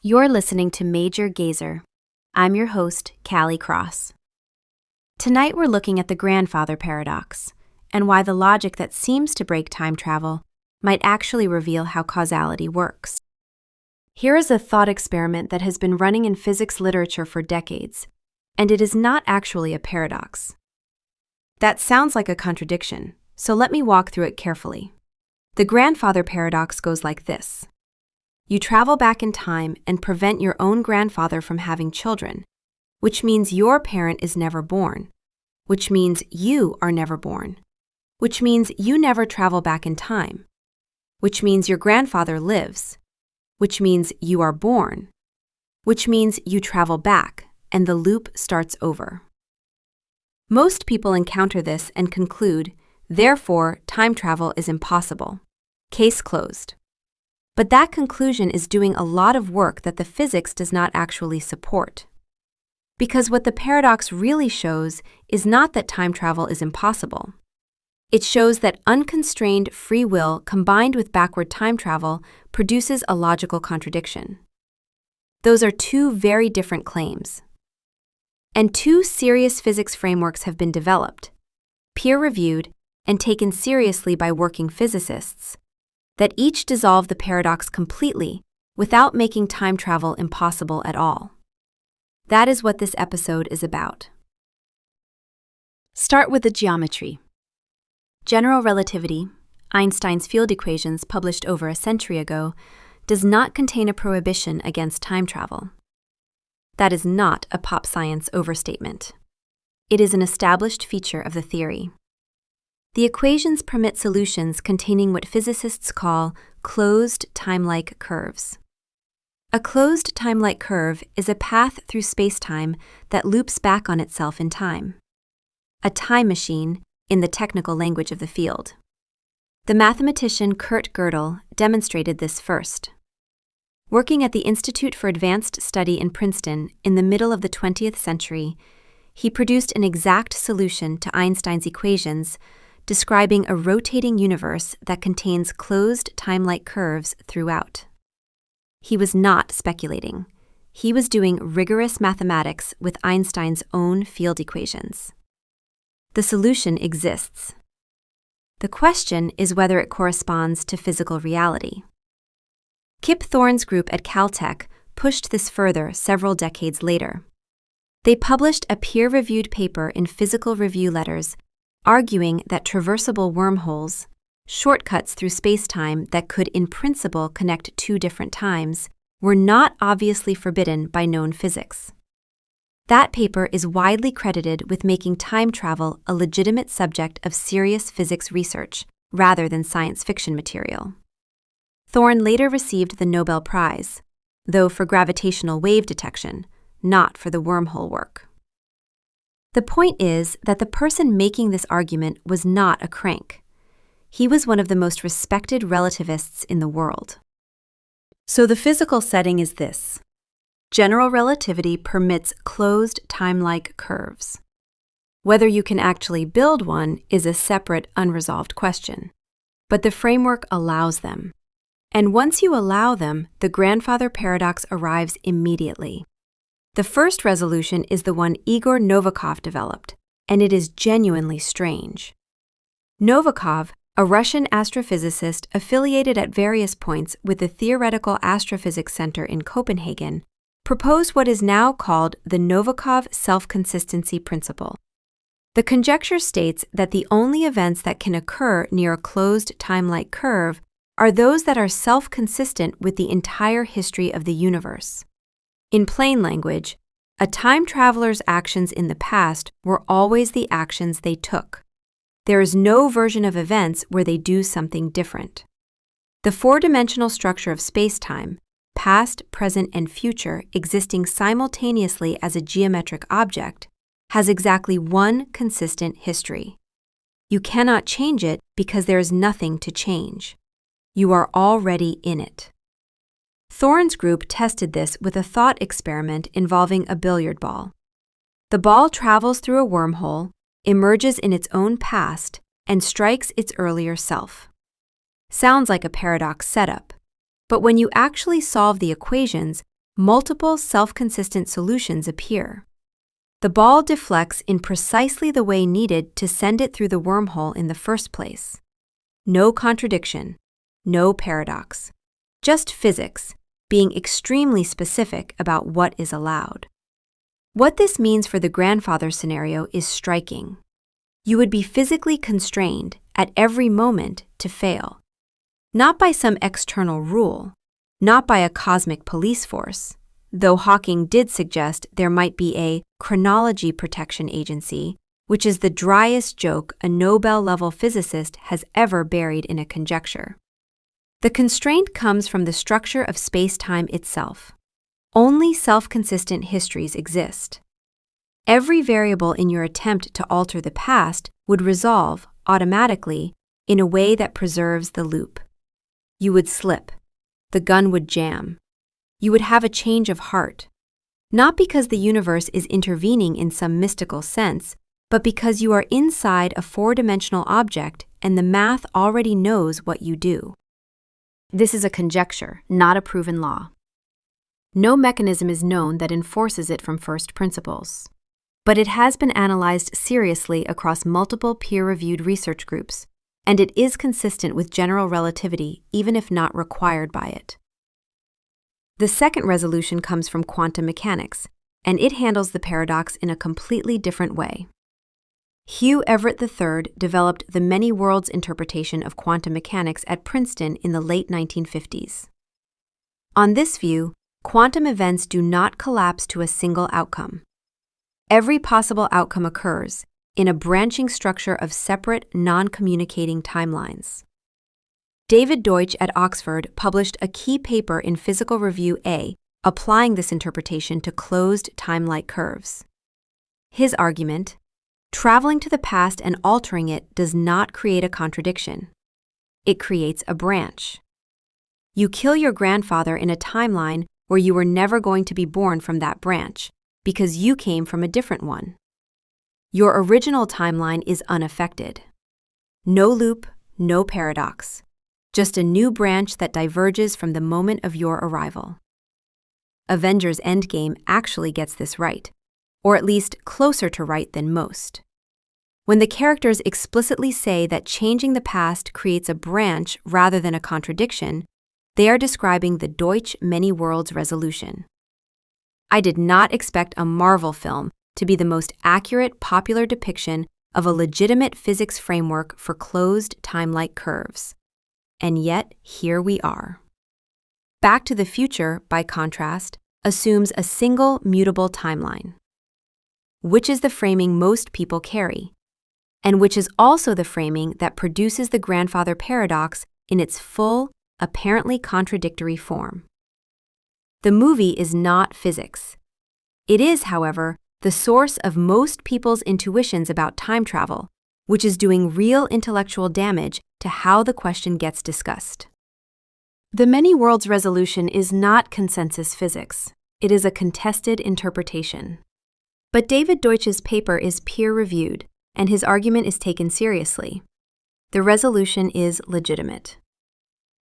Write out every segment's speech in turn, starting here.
You're listening to Major Gazer. I'm your host, Callie Cross. Tonight we're looking at the grandfather paradox and why the logic that seems to break time travel might actually reveal how causality works. Here is a thought experiment that has been running in physics literature for decades, and it is not actually a paradox. That sounds like a contradiction, so let me walk through it carefully. The grandfather paradox goes like this. You travel back in time and prevent your own grandfather from having children, which means your parent is never born, which means you are never born, which means you never travel back in time, which means your grandfather lives, which means you are born, which means you travel back and the loop starts over. Most people encounter this and conclude, therefore, time travel is impossible. Case closed. But that conclusion is doing a lot of work that the physics does not actually support. Because what the paradox really shows is not that time travel is impossible. It shows that unconstrained free will combined with backward time travel produces a logical contradiction. Those are two very different claims. And two serious physics frameworks have been developed, peer-reviewed, and taken seriously by working physicists, that each dissolve the paradox completely without making time travel impossible at all. That is what this episode is about. Start with the geometry. General relativity, Einstein's field equations published over a century ago, does not contain a prohibition against time travel. That is not a pop science overstatement. It is an established feature of the theory. The equations permit solutions containing what physicists call closed timelike curves. A closed timelike curve is a path through spacetime that loops back on itself in time. A time machine, in the technical language of the field. The mathematician Kurt Gödel demonstrated this first. Working at the Institute for Advanced Study in Princeton in the middle of the 20th century, he produced an exact solution to Einstein's equations describing a rotating universe that contains closed timelike curves throughout. He was not speculating. He was doing rigorous mathematics with Einstein's own field equations. The solution exists. The question is whether it corresponds to physical reality. Kip Thorne's group at Caltech pushed this further several decades later. They published a peer-reviewed paper in Physical Review Letters arguing that traversable wormholes, shortcuts through spacetime that could in principle connect two different times, were not obviously forbidden by known physics. That paper is widely credited with making time travel a legitimate subject of serious physics research rather than science fiction material. Thorne later received the Nobel Prize, though for gravitational wave detection, not for the wormhole work. The point is that the person making this argument was not a crank. He was one of the most respected relativists in the world. So the physical setting is this. General relativity permits closed timelike curves. Whether you can actually build one is a separate, unresolved question. But the framework allows them. And once you allow them, the grandfather paradox arrives immediately. The first resolution is the one Igor Novikov developed, and it is genuinely strange. Novikov, a Russian astrophysicist affiliated at various points with the Theoretical Astrophysics Center in Copenhagen, proposed what is now called the Novikov self-consistency principle. The conjecture states that the only events that can occur near a closed timelike curve are those that are self-consistent with the entire history of the universe. In plain language, a time traveler's actions in the past were always the actions they took. There is no version of events where they do something different. The four-dimensional structure of spacetime, past, present, and future existing simultaneously as a geometric object, has exactly one consistent history. You cannot change it because there is nothing to change. You are already in it. Thorne's group tested this with a thought experiment involving a billiard ball. The ball travels through a wormhole, emerges in its own past, and strikes its earlier self. Sounds like a paradox setup, but when you actually solve the equations, multiple self-consistent solutions appear. The ball deflects in precisely the way needed to send it through the wormhole in the first place. No contradiction, no paradox, just physics, being extremely specific about what is allowed. What this means for the grandfather scenario is striking. You would be physically constrained at every moment to fail, not by some external rule, not by a cosmic police force, though Hawking did suggest there might be a Chronology Protection Agency, which is the driest joke a Nobel-level physicist has ever buried in a conjecture. The constraint comes from the structure of space-time itself. Only self-consistent histories exist. Every variable in your attempt to alter the past would resolve, automatically, in a way that preserves the loop. You would slip. The gun would jam. You would have a change of heart. Not because the universe is intervening in some mystical sense, but because you are inside a four-dimensional object and the math already knows what you do. This is a conjecture, not a proven law. No mechanism is known that enforces it from first principles. But it has been analyzed seriously across multiple peer-reviewed research groups, and it is consistent with general relativity even if not required by it. The second resolution comes from quantum mechanics, and it handles the paradox in a completely different way. Hugh Everett III developed the many worlds interpretation of quantum mechanics at Princeton in the late 1950s. On this view, quantum events do not collapse to a single outcome. Every possible outcome occurs in a branching structure of separate, non-communicating timelines. David Deutsch at Oxford published a key paper in Physical Review A, applying this interpretation to closed timelike curves. His argument: traveling to the past and altering it does not create a contradiction. It creates a branch. You kill your grandfather in a timeline where you were never going to be born from that branch, because you came from a different one. Your original timeline is unaffected. No loop, no paradox. Just a new branch that diverges from the moment of your arrival. Avengers Endgame actually gets this right, or at least closer to right than most. When the characters explicitly say that changing the past creates a branch rather than a contradiction, they are describing the Deutsch many worlds resolution. I did not expect a Marvel film to be the most accurate popular depiction of a legitimate physics framework for closed timelike curves. And yet, here we are. Back to the Future, by contrast, assumes a single mutable timeline, which is the framing most people carry, and which is also the framing that produces the grandfather paradox in its full, apparently contradictory form. The movie is not physics. It is, however, the source of most people's intuitions about time travel, which is doing real intellectual damage to how the question gets discussed. The many worlds resolution is not consensus physics. It is a contested interpretation. But David Deutsch's paper is peer-reviewed, and his argument is taken seriously. The resolution is legitimate.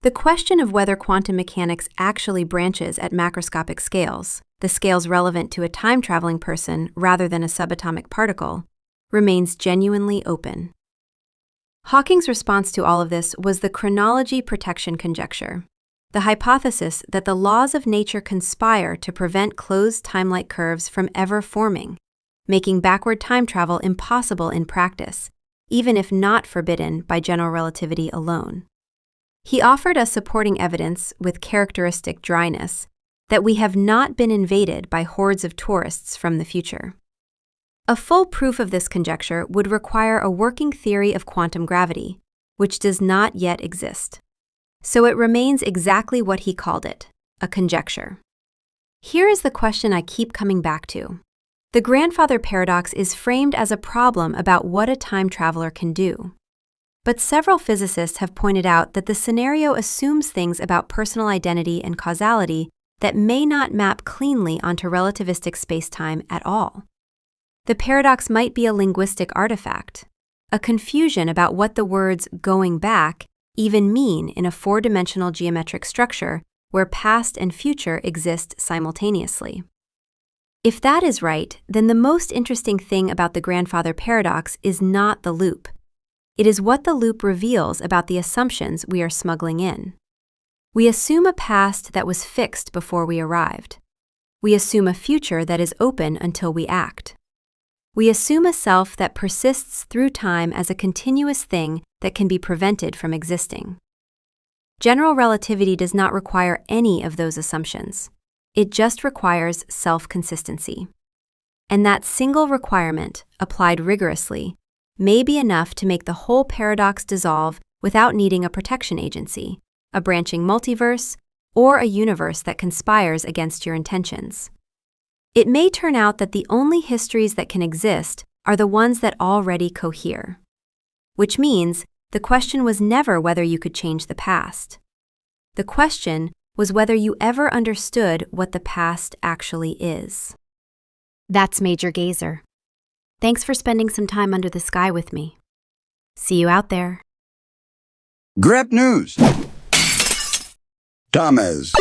The question of whether quantum mechanics actually branches at macroscopic scales, the scales relevant to a time-traveling person rather than a subatomic particle, remains genuinely open. Hawking's response to all of this was the Chronology Protection Conjecture, the hypothesis that the laws of nature conspire to prevent closed timelike curves from ever forming, making backward time travel impossible in practice, even if not forbidden by general relativity alone. He offered us supporting evidence with characteristic dryness that we have not been invaded by hordes of tourists from the future. A full proof of this conjecture would require a working theory of quantum gravity, which does not yet exist. So it remains exactly what he called it, a conjecture. Here is the question I keep coming back to. The grandfather paradox is framed as a problem about what a time traveler can do. But several physicists have pointed out that the scenario assumes things about personal identity and causality that may not map cleanly onto relativistic spacetime at all. The paradox might be a linguistic artifact, a confusion about what the words going back even mean in a four-dimensional geometric structure where past and future exist simultaneously. If that is right, then the most interesting thing about the grandfather paradox is not the loop. It is what the loop reveals about the assumptions we are smuggling in. We assume a past that was fixed before we arrived. We assume a future that is open until we act. We assume a self that persists through time as a continuous thing that can be prevented from existing. General relativity does not require any of those assumptions. It just requires self-consistency. And that single requirement, applied rigorously, may be enough to make the whole paradox dissolve without needing a protection agency, a branching multiverse, or a universe that conspires against your intentions. It may turn out that the only histories that can exist are the ones that already cohere. Which means the question was never whether you could change the past. The question was whether you ever understood what the past actually is. That's Major Gazer. Thanks for spending some time under the sky with me. See you out there. Grab news. Thomas.